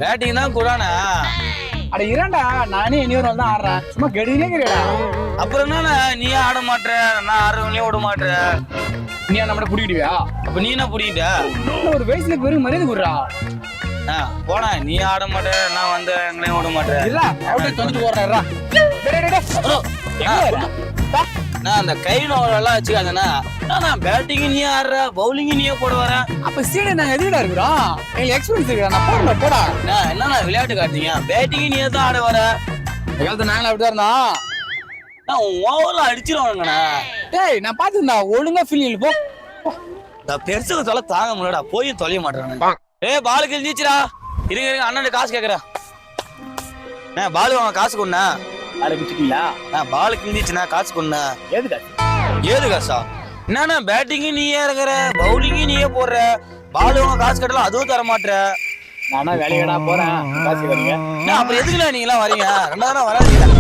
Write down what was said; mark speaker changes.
Speaker 1: Batting தான் குடானா.
Speaker 2: அட இரண்டா, நானே இனியொரு தான் ஆடுறேன். சும்மா கெடுனே கிடையாடா.
Speaker 1: அப்புறம் என்னண்ணா நீ ஆட மாட்டேற, நான் ஆடுறவனையும் விட மாட்டேன்.
Speaker 2: நீ நம்மள புடிக்கிடுவியா?
Speaker 1: அப்ப நீ என்ன புடிக்கிட்ட?
Speaker 2: ஒரு வயசுல பெரும் மரியாதை குடுறா.
Speaker 1: போனா நீ ஆட மாட்டே, நான் வந்து எங்களையும் விட மாட்டேன்.
Speaker 2: இல்ல அப்படியே தொலைச்சு போடுறா.
Speaker 1: நான் அந்த கை நோவெல்லாம் வச்சுக்காதண்ணா. நான் பேட்டிங் நீ ஆடுற, பவுலிங் நீயே போட வரேன்.
Speaker 2: அப்ப சீடை நாங்க எதுக்கிட்ட இருக்கிறோம்? எங்களுக்கு எக்ஸ்பீரியன்ஸ் இருக்கா? நான் போடல போடா.
Speaker 1: என்ன விளையாட்டு காட்டுறீங்க? பேட்டிங் நீயே தான் ஆட வர.
Speaker 2: காலத்துல நாங்களும் அப்படிதான் இருந்தோம்.
Speaker 1: நான் ஓவர்ல அடிச்சிருவானுங்கண்ணா.
Speaker 2: டேய் நான் பாத்துருந்தா ஒழுங்கா ஃபீலிங் போ.
Speaker 1: நான் பெருசுக்கு தொலை தாங்க முடியலடா, போய் தொலைய மாட்டேறானு. பாலு கிழிஞ்சிச்சுடா. இருங்க அண்ணன் காசு கேக்குறேன். பாலு வாங்க காசு கொண்டா.
Speaker 2: அதை குடிச்சிட்டீங்களா?
Speaker 1: பாலு கிழிஞ்சிச்சுண்ணா, காசு கொண்டா. ஏது காசா? என்னண்ணா பேட்டிங்கு நீயே இருக்கிற, பவுலிங்கு நீயே போடுற, பாலு வாங்க காசு கட்டலாம் அதுவும் தர மாட்டேற.
Speaker 2: நானா வேலையடா போறேன், காசு வரீங்க.
Speaker 1: அப்புறம் எதுக்குண்ணா நீங்க எல்லாம் வரீங்க? 2000 வராதீங்க.